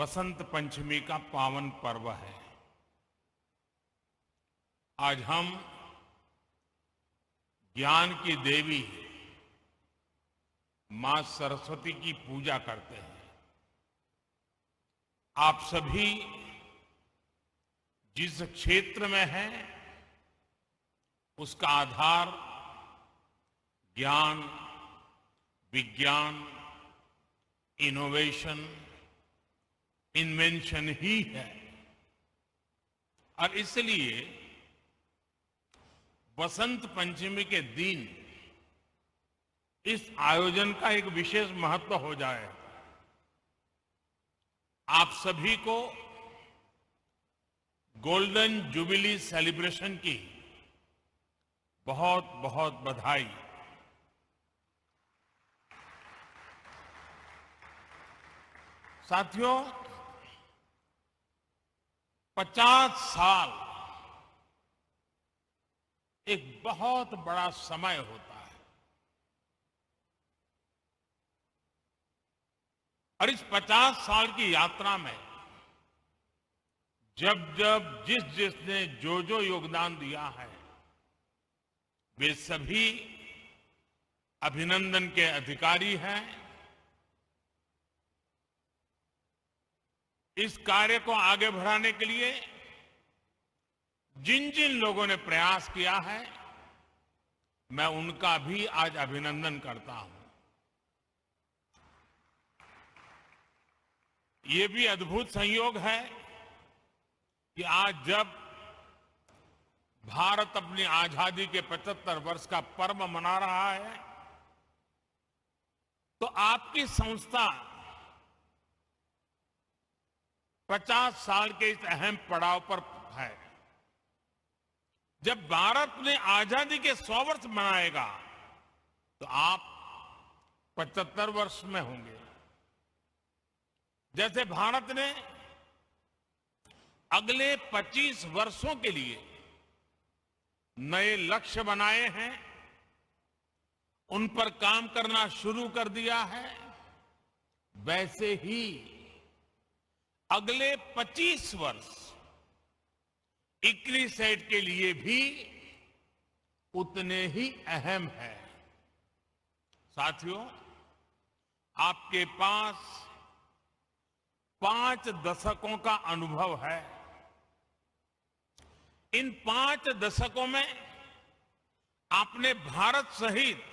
बसंत पंचमी का पावन पर्व है। आज हम ज्ञान की देवी मां सरस्वती की पूजा करते हैं। आप सभी जिस क्षेत्र में हैं उसका आधार ज्ञान, विज्ञान, इनोवेशन, इन्वेंशन ही है और इसलिए बसंत पंचमी के दिन इस आयोजन का एक विशेष महत्व हो जाए। आप सभी को गोल्डन जुबिली सेलिब्रेशन की बहुत बहुत बधाई। साथियों, 50 साल एक बहुत बड़ा समय होता है और इस 50 साल की यात्रा में जब जब जिसने जो योगदान दिया है वे सभी अभिनंदन के अधिकारी हैं। इस कार्य को आगे बढ़ाने के लिए जिन जिन लोगों ने प्रयास किया है मैं उनका भी आज अभिनंदन करता हूं। ये भी अद्भुत संयोग है कि आज जब भारत अपनी आजादी के 75 वर्ष का पर्व मना रहा है तो आपकी संस्था 50 साल के इस अहम पड़ाव पर है। जब भारत ने आजादी के 100 वर्ष मनाएगा तो आप 75 वर्ष में होंगे। जैसे भारत ने अगले 25 वर्षों के लिए नए लक्ष्य बनाए हैं, उन पर काम करना शुरू कर दिया है, वैसे ही अगले 25 वर्ष ICRISAT के लिए भी उतने ही अहम है। साथियों, आपके पास 5 दशकों का अनुभव है। इन 5 दशकों में आपने भारत सहित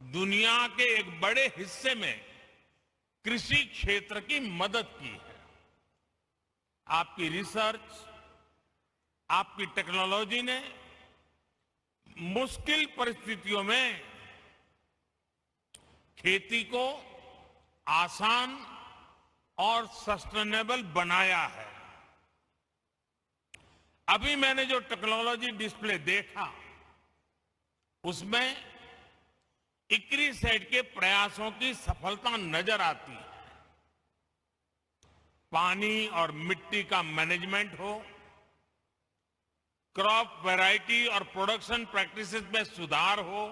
दुनिया के एक बड़े हिस्से में कृषि क्षेत्र की मदद की है। आपकी रिसर्च, आपकी टेक्नोलॉजी ने मुश्किल परिस्थितियों में खेती को आसान और सस्टेनेबल बनाया है। अभी मैंने जो टेक्नोलॉजी डिस्प्ले देखा उसमें ICRISAT के प्रयासों की सफलता नजर आती है। पानी और मिट्टी का मैनेजमेंट हो, क्रॉप वैरायटी और प्रोडक्शन प्रैक्टिसेस में सुधार हो,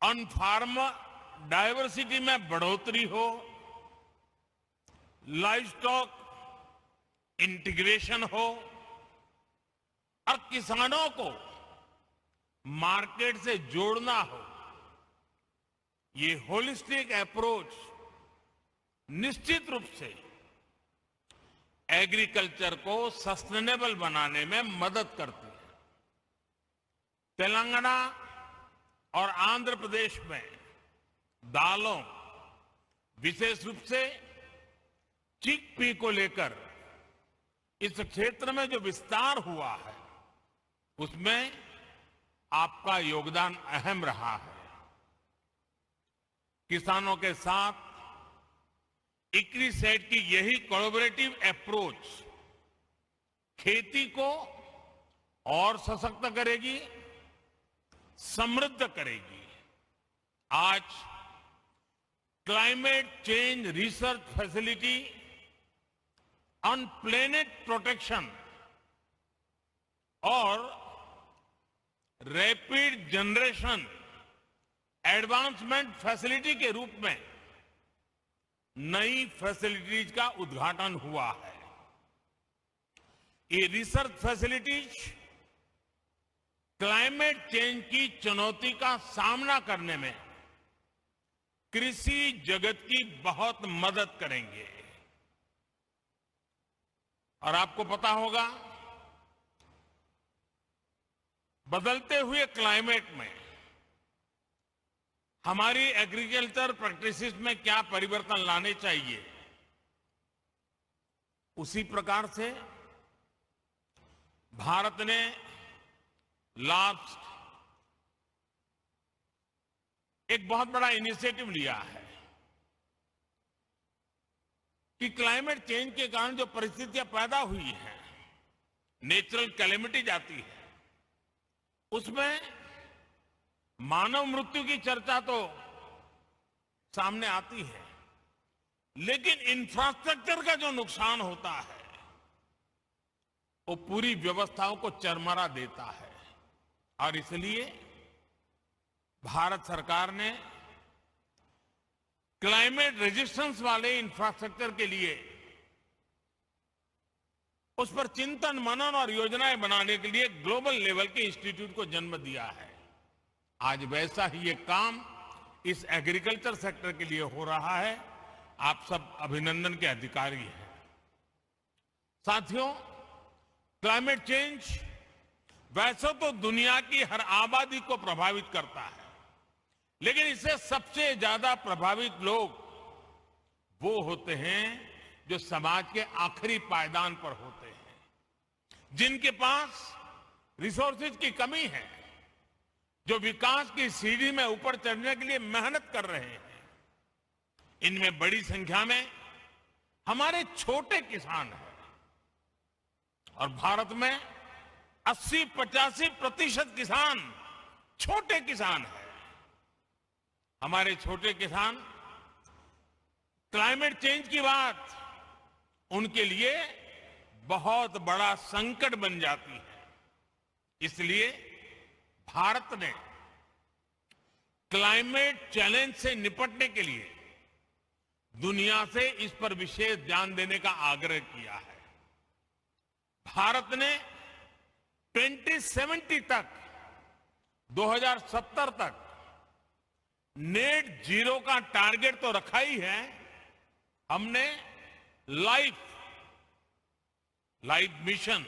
ऑन फार्म डायवर्सिटी में बढ़ोतरी हो, लाइव स्टॉक इंटीग्रेशन हो और किसानों को मार्केट से जोड़ना हो, ये होलिस्टिक अप्रोच निश्चित रूप से एग्रीकल्चर को सस्टेनेबल बनाने में मदद करती है। तेलंगाना और आंध्र प्रदेश में दालों, विशेष रूप से चिकपी को लेकर इस क्षेत्र में जो विस्तार हुआ है उसमें आपका योगदान अहम रहा है। किसानों के साथ ICRISAT की यही कोलैबोरेटिव अप्रोच खेती को और सशक्त करेगी, समृद्ध करेगी। आज climate change research facility on planet protection और रैपिड जनरेशन एडवांसमेंट फैसिलिटी के रूप में नई फैसिलिटीज का उद्घाटन हुआ है। ये रिसर्च फैसिलिटीज क्लाइमेट चेंज की चुनौती का सामना करने में कृषि जगत की बहुत मदद करेंगे। और आपको पता होगा, बदलते हुए क्लाइमेट में हमारी एग्रीकल्चर प्रैक्टिसेस में क्या परिवर्तन लाने चाहिए, उसी प्रकार से भारत ने लास्ट एक बहुत बड़ा इनिशिएटिव लिया है कि क्लाइमेट चेंज के कारण जो परिस्थितियां पैदा हुई हैं, नेचुरल कैलेमिटीज आती है, उसमें मानव मृत्यु की चर्चा तो सामने आती है, लेकिन इंफ्रास्ट्रक्चर का जो नुकसान होता है वो पूरी व्यवस्थाओं को चरमरा देता है। और इसलिए भारत सरकार ने क्लाइमेट रेजिस्टेंस वाले इंफ्रास्ट्रक्चर के लिए उस पर चिंतन मनन और योजनाएं बनाने के लिए ग्लोबल लेवल के इंस्टीट्यूट को जन्म दिया है। आज वैसा ही एक काम इस एग्रीकल्चर सेक्टर के लिए हो रहा है। आप सब अभिनंदन के अधिकारी हैं। साथियों, क्लाइमेट चेंज वैसे तो दुनिया की हर आबादी को प्रभावित करता है, लेकिन इससे सबसे ज्यादा प्रभावित लोग वो होते हैं जो समाज के आखिरी पायदान पर होते हैं, जिनके पास रिसोर्सेज की कमी है, जो विकास की सीढ़ी में ऊपर चढ़ने के लिए मेहनत कर रहे हैं। इनमें बड़ी संख्या में हमारे छोटे किसान हैं और भारत में 80-85% किसान छोटे किसान हैं। हमारे छोटे किसान क्लाइमेट चेंज की बात उनके लिए बहुत बड़ा संकट बन जाती है। इसलिए भारत ने क्लाइमेट चैलेंज से निपटने के लिए दुनिया से इस पर विशेष ध्यान देने का आग्रह किया है। भारत ने 2070 तक 2070 तक नेट जीरो का टारगेट तो रखा ही है। हमने life mission,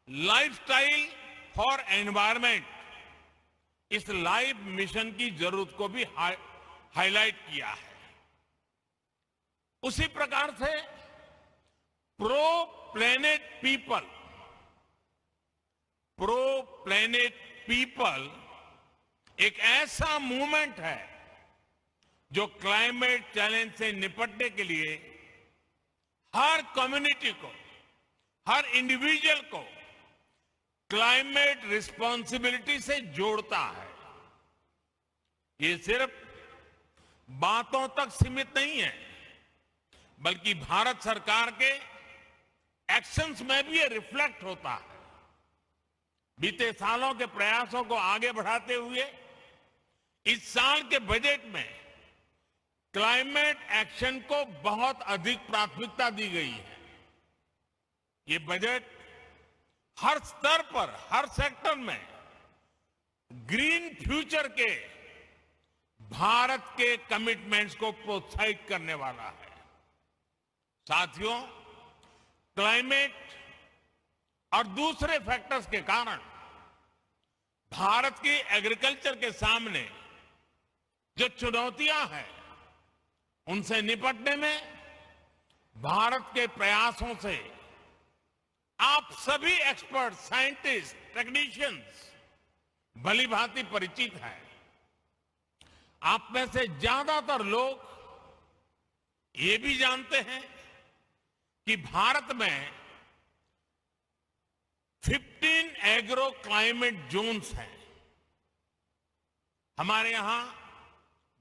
lifestyle for environment, इस लाइफ मिशन की जरूरत को भी हाईलाइट किया है। उसी प्रकार से प्रो प्लेनेट पीपल एक ऐसा मूवमेंट है जो क्लाइमेट चैलेंज से निपटने के लिए हर कम्युनिटी को, हर इंडिविजुअल को क्लाइमेट रिस्पॉन्सिबिलिटी से जोड़ता है। ये सिर्फ बातों तक सीमित नहीं है, बल्कि भारत सरकार के एक्शंस में भी ये रिफ्लेक्ट होता है। बीते सालों के प्रयासों को आगे बढ़ाते हुए इस साल के बजट में क्लाइमेट एक्शन को बहुत अधिक प्राथमिकता दी गई है। ये बजट हर स्तर पर, हर सेक्टर में ग्रीन फ्यूचर के भारत के कमिटमेंट्स को प्रोत्साहित करने वाला है। साथियों, क्लाइमेट और दूसरे फैक्टर्स के कारण भारत की एग्रीकल्चर के सामने जो चुनौतियां हैं, उनसे निपटने में भारत के प्रयासों से आप सभी एक्सपर्ट, साइंटिस्ट, टेक्नीशियंस भली भांति परिचित हैं। आप में से ज्यादातर लोग ये भी जानते हैं कि भारत में 15 एग्रो क्लाइमेट जोन्स हैं। हमारे यहां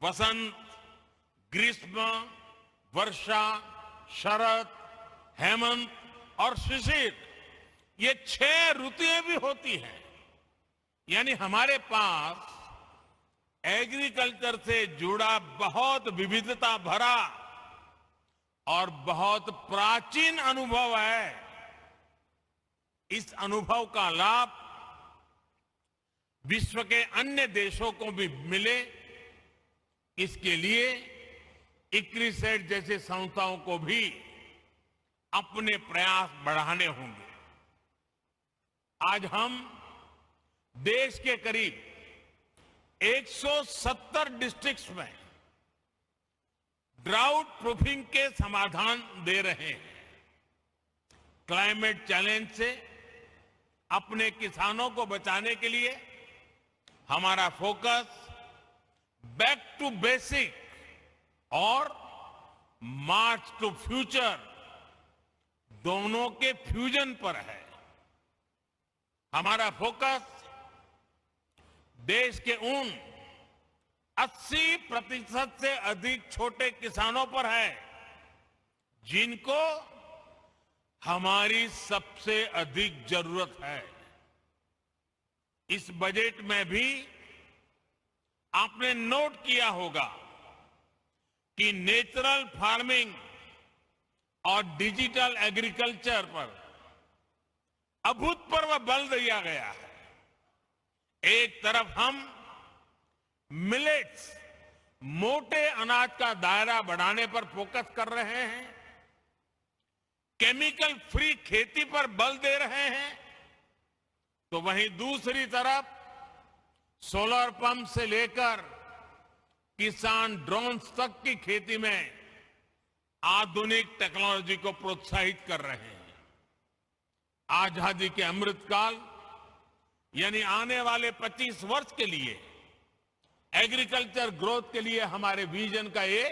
वसंत, ग्रीष्म, वर्षा, शरद, हेमंत और शिशिर, ये 6 ऋतुएं भी होती हैं। यानी हमारे पास एग्रीकल्चर से जुड़ा बहुत विविधता भरा और बहुत प्राचीन अनुभव है। इस अनुभव का लाभ विश्व के अन्य देशों को भी मिले, इसके लिए इक्रिसेट जैसे संस्थाओं को भी अपने प्रयास बढ़ाने होंगे। आज हम देश के करीब 170 डिस्ट्रिक्ट्स में ड्राउट प्रूफिंग के समाधान दे रहे हैं। क्लाइमेट चैलेंज से अपने किसानों को बचाने के लिए हमारा फोकस बैक टू बेसिक और मार्च टू फ्यूचर दोनों के फ्यूजन पर है। हमारा फोकस देश के उन 80% से अधिक छोटे किसानों पर है जिनको हमारी सबसे अधिक जरूरत है। इस बजट में भी आपने नोट किया होगा कि नेचुरल फार्मिंग और डिजिटल एग्रीकल्चर पर अभूतपूर्व बल दिया गया है। एक तरफ हम मिलेट्स, मोटे अनाज का दायरा बढ़ाने पर फोकस कर रहे हैं, केमिकल फ्री खेती पर बल दे रहे हैं, तो वहीं दूसरी तरफ सोलर पंप से लेकर किसान ड्रोन्स तक की खेती में आधुनिक टेक्नोलॉजी को प्रोत्साहित कर रहे हैं। आजादी के अमृतकाल यानी आने वाले 25 वर्ष के लिए एग्रीकल्चर ग्रोथ के लिए हमारे विजन का ये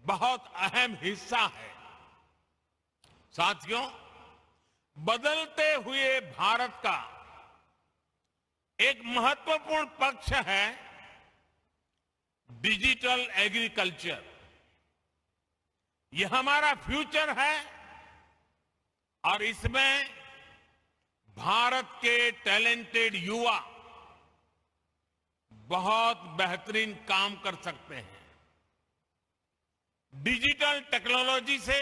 बहुत अहम हिस्सा है। साथियों, बदलते हुए भारत का एक महत्वपूर्ण पक्ष है डिजिटल एग्रीकल्चर। यह हमारा फ्यूचर है और इसमें भारत के टैलेंटेड युवा बहुत बेहतरीन काम कर सकते हैं। डिजिटल टेक्नोलॉजी से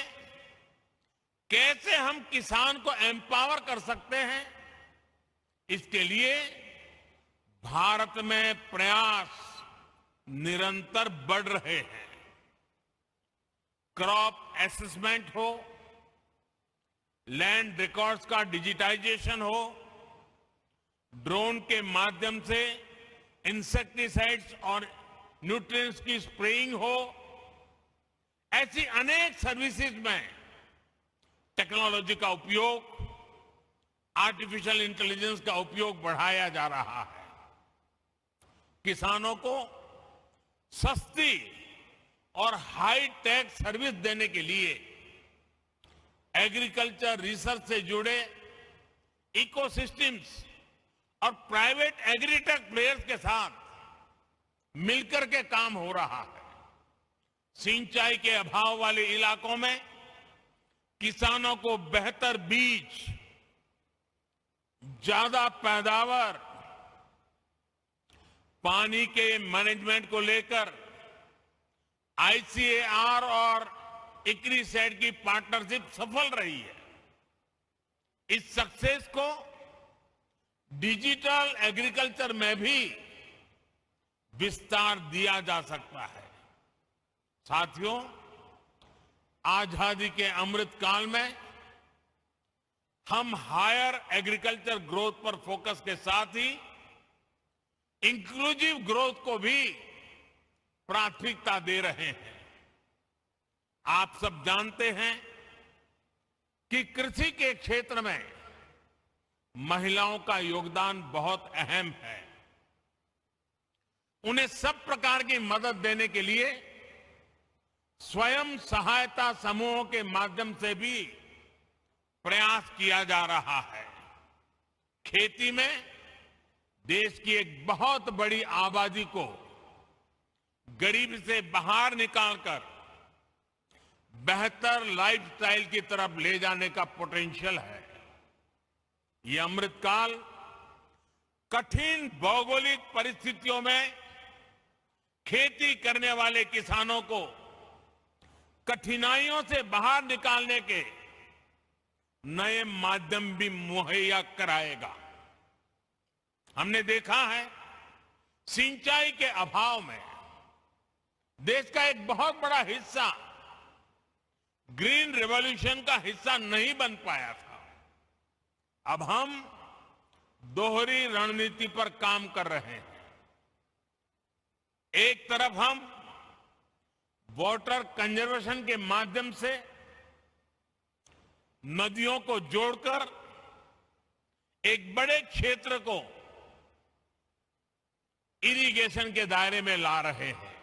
कैसे हम किसान को एम्पावर कर सकते हैं, इसके लिए भारत में प्रयास निरंतर बढ़ रहे हैं। क्रॉप असेसमेंट हो, लैंड रिकॉर्ड्स का डिजिटाइजेशन हो, ड्रोन के माध्यम से इंसेक्टिसाइड्स और न्यूट्रिएंट्स की स्प्रेइंग हो, ऐसी अनेक सर्विसेज में टेक्नोलॉजी का उपयोग, आर्टिफिशियल इंटेलिजेंस का उपयोग बढ़ाया जा रहा है। किसानों को सस्ती और हाई टेक सर्विस देने के लिए एग्रीकल्चर रिसर्च से जुड़े इकोसिस्टम्स और प्राइवेट एग्रीटेक प्लेयर्स के साथ मिलकर के काम हो रहा है। सिंचाई के अभाव वाले इलाकों में किसानों को बेहतर बीज, ज्यादा पैदावार, पानी के मैनेजमेंट को लेकर आईसीएआर और इक्रिसेट की पार्टनरशिप सफल रही है। इस सक्सेस को डिजिटल एग्रीकल्चर में भी विस्तार दिया जा सकता है। साथियों, आजादी के अमृत काल में हम हायर एग्रीकल्चर ग्रोथ पर फोकस के साथ ही इंक्लूसिव ग्रोथ को भी प्राथमिकता दे रहे हैं। आप सब जानते हैं कि कृषि के क्षेत्र में महिलाओं का योगदान बहुत अहम है। उन्हें सब प्रकार की मदद देने के लिए स्वयं सहायता समूहों के माध्यम से भी प्रयास किया जा रहा है। खेती में देश की एक बहुत बड़ी आबादी को गरीबी से बाहर निकालकर बेहतर लाइफस्टाइल की तरफ ले जाने का पोटेंशियल है। ये अमृतकाल कठिन भौगोलिक परिस्थितियों में खेती करने वाले किसानों को कठिनाइयों से बाहर निकालने के नए माध्यम भी मुहैया कराएगा। हमने देखा है सिंचाई के अभाव में देश का एक बहुत बड़ा हिस्सा ग्रीन रेवोल्यूशन का हिस्सा नहीं बन पाया था। अब हम दोहरी रणनीति पर काम कर रहे हैं। एक तरफ हम वाटर कंजर्वेशन के माध्यम से नदियों को जोड़कर एक बड़े क्षेत्र को इरिगेशन के दायरे में ला रहे हैं।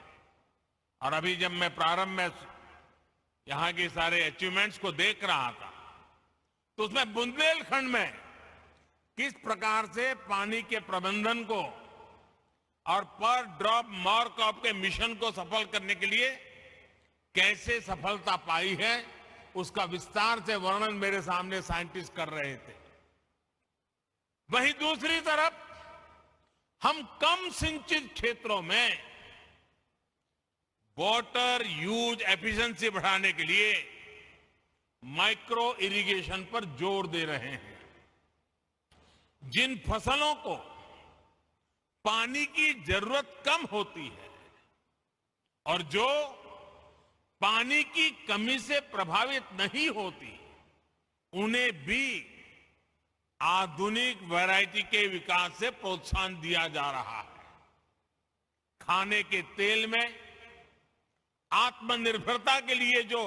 और अभी जब मैं प्रारंभ में यहां के सारे अचीवमेंट्स को देख रहा था तो उसमें बुंदेलखंड में किस प्रकार से पानी के प्रबंधन को और पर ड्रॉप मोर क्रॉप के मिशन को सफल करने के लिए कैसे सफलता पाई है उसका विस्तार से वर्णन मेरे सामने साइंटिस्ट कर रहे थे। वहीं दूसरी तरफ हम कम सिंचित क्षेत्रों में वाटर यूज एफिशिएंसी बढ़ाने के लिए माइक्रो इरिगेशन पर जोर दे रहे हैं। जिन फसलों को पानी की जरूरत कम होती है और जो पानी की कमी से प्रभावित नहीं होती, उन्हें भी आधुनिक वैरायटी के विकास से प्रोत्साहन दिया जा रहा है। खाने के तेल में आत्मनिर्भरता के लिए जो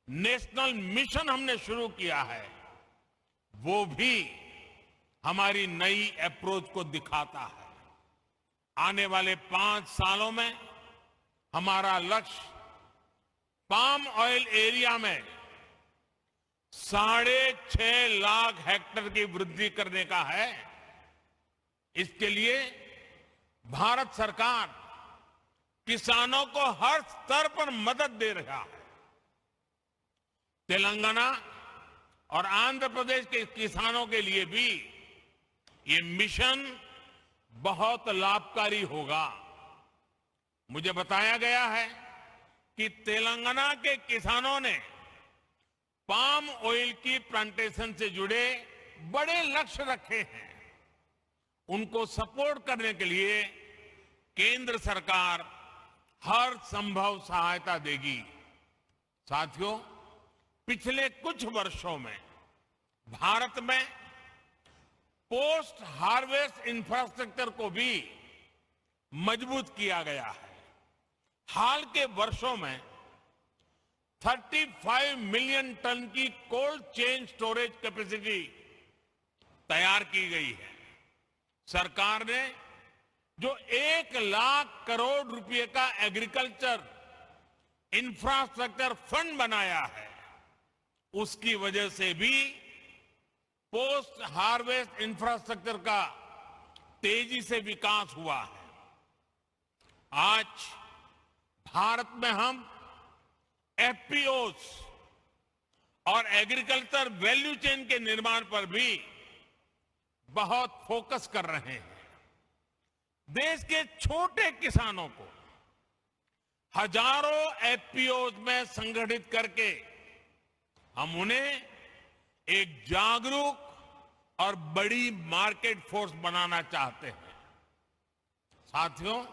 नेशनल मिशन हमने शुरू किया है वो भी हमारी नई अप्रोच को दिखाता है। आने वाले 5 सालों में हमारा लक्ष्य पाम ऑयल एरिया में 6.5 लाख हेक्टेयर की वृद्धि करने का है। इसके लिए भारत सरकार किसानों को हर स्तर पर मदद दे रहा है। तेलंगाना और आंध्र प्रदेश के किसानों के लिए भी ये मिशन बहुत लाभकारी होगा। मुझे बताया गया है कि तेलंगाना के किसानों ने पाम ऑयल की प्लांटेशन से जुड़े बड़े लक्ष्य रखे हैं। उनको सपोर्ट करने के लिए केंद्र सरकार हर संभव सहायता देगी। साथियों, पिछले कुछ वर्षों में भारत में पोस्ट हार्वेस्ट इंफ्रास्ट्रक्चर को भी मजबूत किया गया है। हाल के वर्षों में 35 मिलियन टन की कोल्ड चेन स्टोरेज कैपेसिटी तैयार की गई है। सरकार ने जो 1 लाख करोड़ रुपए का एग्रीकल्चर इंफ्रास्ट्रक्चर फंड बनाया है, उसकी वजह से भी पोस्ट हार्वेस्ट इंफ्रास्ट्रक्चर का तेजी से विकास हुआ है। आज भारत में हम एफपीओस और एग्रीकल्चर वैल्यू चेन के निर्माण पर भी बहुत फोकस कर रहे हैं। देश के छोटे किसानों को हजारों एफपीओस में संगठित करके हम उन्हें एक जागरूक और बड़ी मार्केट फोर्स बनाना चाहते हैं। साथियों,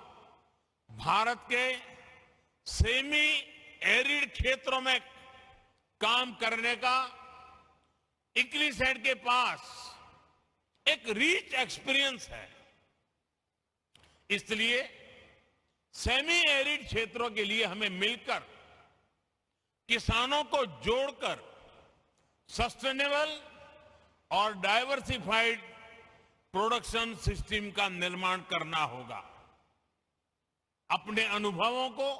भारत के सेमी एरिड क्षेत्रों में काम करने का इक्लिसेड के पास एक रिच एक्सपीरियंस है। इसलिए सेमी एरिड क्षेत्रों के लिए हमें मिलकर किसानों को जोड़कर सस्टेनेबल और डाइवर्सिफाइड प्रोडक्शन सिस्टम का निर्माण करना होगा। अपने अनुभवों को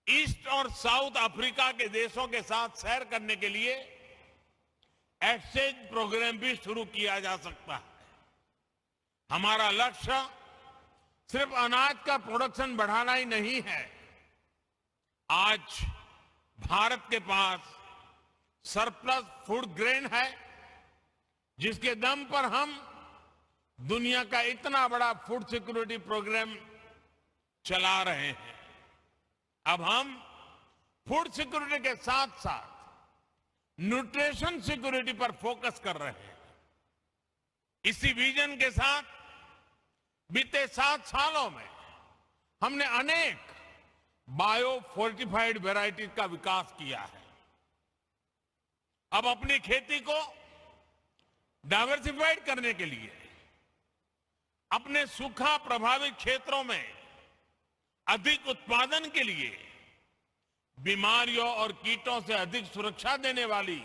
ईस्ट और साउथ अफ्रीका के देशों के साथ शेयर करने के लिए एक्सचेंज प्रोग्राम भी शुरू किया जा सकता है। हमारा लक्ष्य सिर्फ अनाज का प्रोडक्शन बढ़ाना ही नहीं है। आज भारत के पास सरप्लस फूड ग्रेन है, जिसके दम पर हम दुनिया का इतना बड़ा फूड सिक्योरिटी प्रोग्राम चला रहे हैं। अब हम फूड सिक्योरिटी के साथ साथ न्यूट्रिशन सिक्योरिटी पर फोकस कर रहे हैं। इसी विजन के साथ बीते 7 सालों में हमने अनेक बायो फोर्टिफाइड वैरायटीज का विकास किया है। अब अपनी खेती को डाइवर्सिफाइड करने के लिए अपने सूखा प्रभावित क्षेत्रों में अधिक उत्पादन के लिए बीमारियों और कीटों से अधिक सुरक्षा देने वाली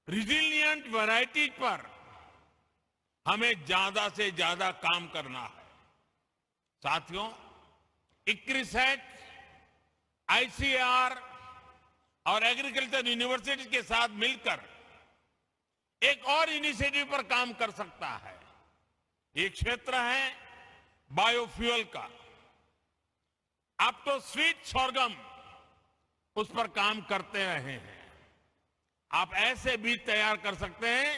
रिजिलिएंट वैरायटीज पर हमें ज्यादा से ज्यादा काम करना है। साथियों, इक्रिसेट, आईसीएआर और एग्रीकल्चर यूनिवर्सिटी के साथ मिलकर एक और इनिशिएटिव पर काम कर सकता है। ये क्षेत्र है बायोफ्यूल का। आप तो स्वीट सोरगम उस पर काम करते रहे हैं। आप ऐसे बीज तैयार कर सकते हैं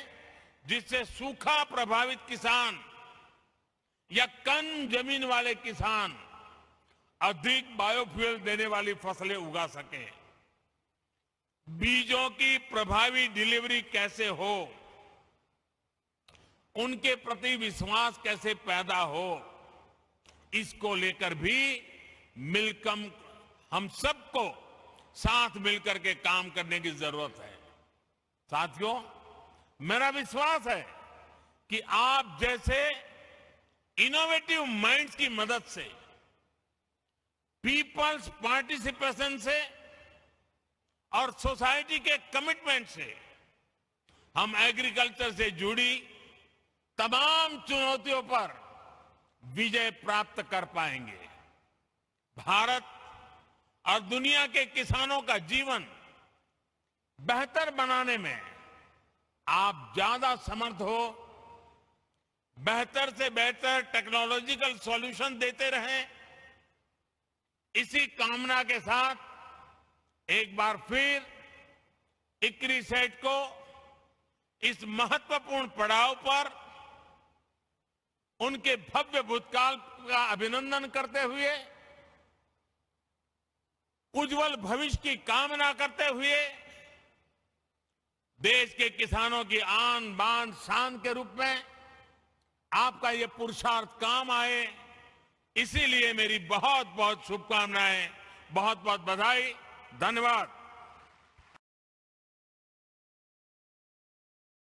जिससे सूखा प्रभावित किसान या कम जमीन वाले किसान अधिक बायोफ्यूल देने वाली फसलें उगा सके। बीजों की प्रभावी डिलीवरी कैसे हो, उनके प्रति विश्वास कैसे पैदा हो, इसको लेकर भी मिलकर हम सबको साथ मिलकर के काम करने की जरूरत है। साथियों, मेरा विश्वास है कि आप जैसे इनोवेटिव माइंड्स की मदद से, पीपल्स पार्टिसिपेशन से और सोसाइटी के कमिटमेंट से हम एग्रीकल्चर से जुड़ी तमाम चुनौतियों पर विजय प्राप्त कर पाएंगे। भारत और दुनिया के किसानों का जीवन बेहतर बनाने में आप ज्यादा समर्थ हो, बेहतर से बेहतर टेक्नोलॉजिकल सॉल्यूशन देते रहें। इसी कामना के साथ एक बार फिर इक्रिसेट को इस महत्वपूर्ण पड़ाव पर उनके भव्य भूतकाल का अभिनंदन करते हुए, उज्जवल भविष्य की कामना करते हुए, देश के किसानों की आन बान शान के रूप में आपका ये पुरुषार्थ काम आए, इसीलिए मेरी बहुत बहुत शुभकामनाएं, बहुत बहुत बधाई। धन्यवाद।